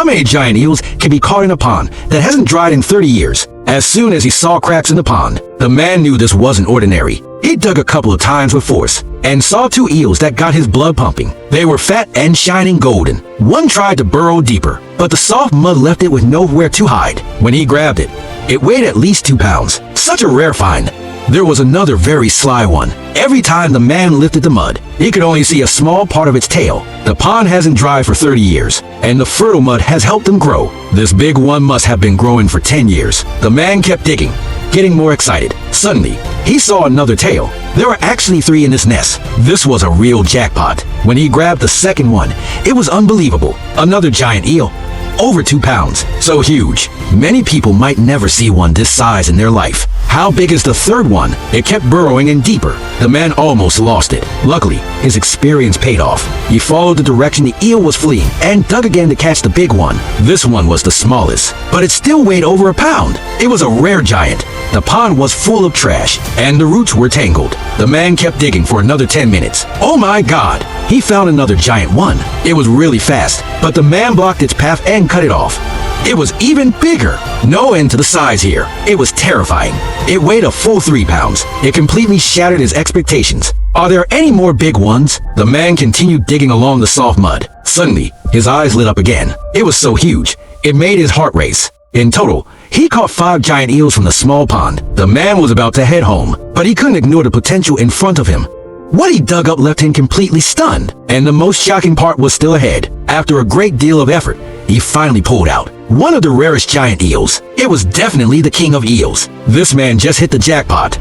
How many giant eels can be caught in a pond that hasn't dried in 30 years? As soon as he saw cracks in the pond, the man knew this wasn't ordinary. He dug a couple of times with force and saw two eels that got his blood pumping. They were fat and shining golden. One tried to burrow deeper, but the soft mud left it with nowhere to hide. When he grabbed it, it weighed at least 2 pounds. Such a rare find. There was another very sly one. Every time the man lifted the mud, he could only see a small part of its tail. The pond hasn't dried for 30 years, and the fertile mud has helped them grow. This big one must have been growing for 10 years. The man kept digging, getting more excited. Suddenly, he saw another tail. There were actually 3 in this nest. This was a real jackpot. When he grabbed the second one, it was unbelievable. Another giant eel. Over 2 pounds. So huge. Many people might never see one this size in their life. How big is the third one? It kept burrowing in deeper. The man almost lost it. Luckily, his experience paid off. He followed the direction the eel was fleeing and dug again to catch the big one. This one was the smallest, but it still weighed over 1 pound. It was a rare giant. The pond was full of trash, and the roots were tangled. The man kept digging for another 10 minutes. Oh my God! He found another giant one. It was really fast, but the man blocked its path and cut it off. It was even bigger. No end to the size here. It was terrifying. It weighed a full 3 pounds. It completely shattered his expectations. Are there any more big ones? The man continued digging along the soft mud. Suddenly, his eyes lit up again. It was so huge, it made his heart race. In total, he caught 5 giant eels from the small pond. The man was about to head home, but he couldn't ignore the potential in front of him. What he dug up left him completely stunned, and the most shocking part was still ahead. After a great deal of effort, he finally pulled out one of the rarest giant eels. It was definitely the king of eels. This man just hit the jackpot.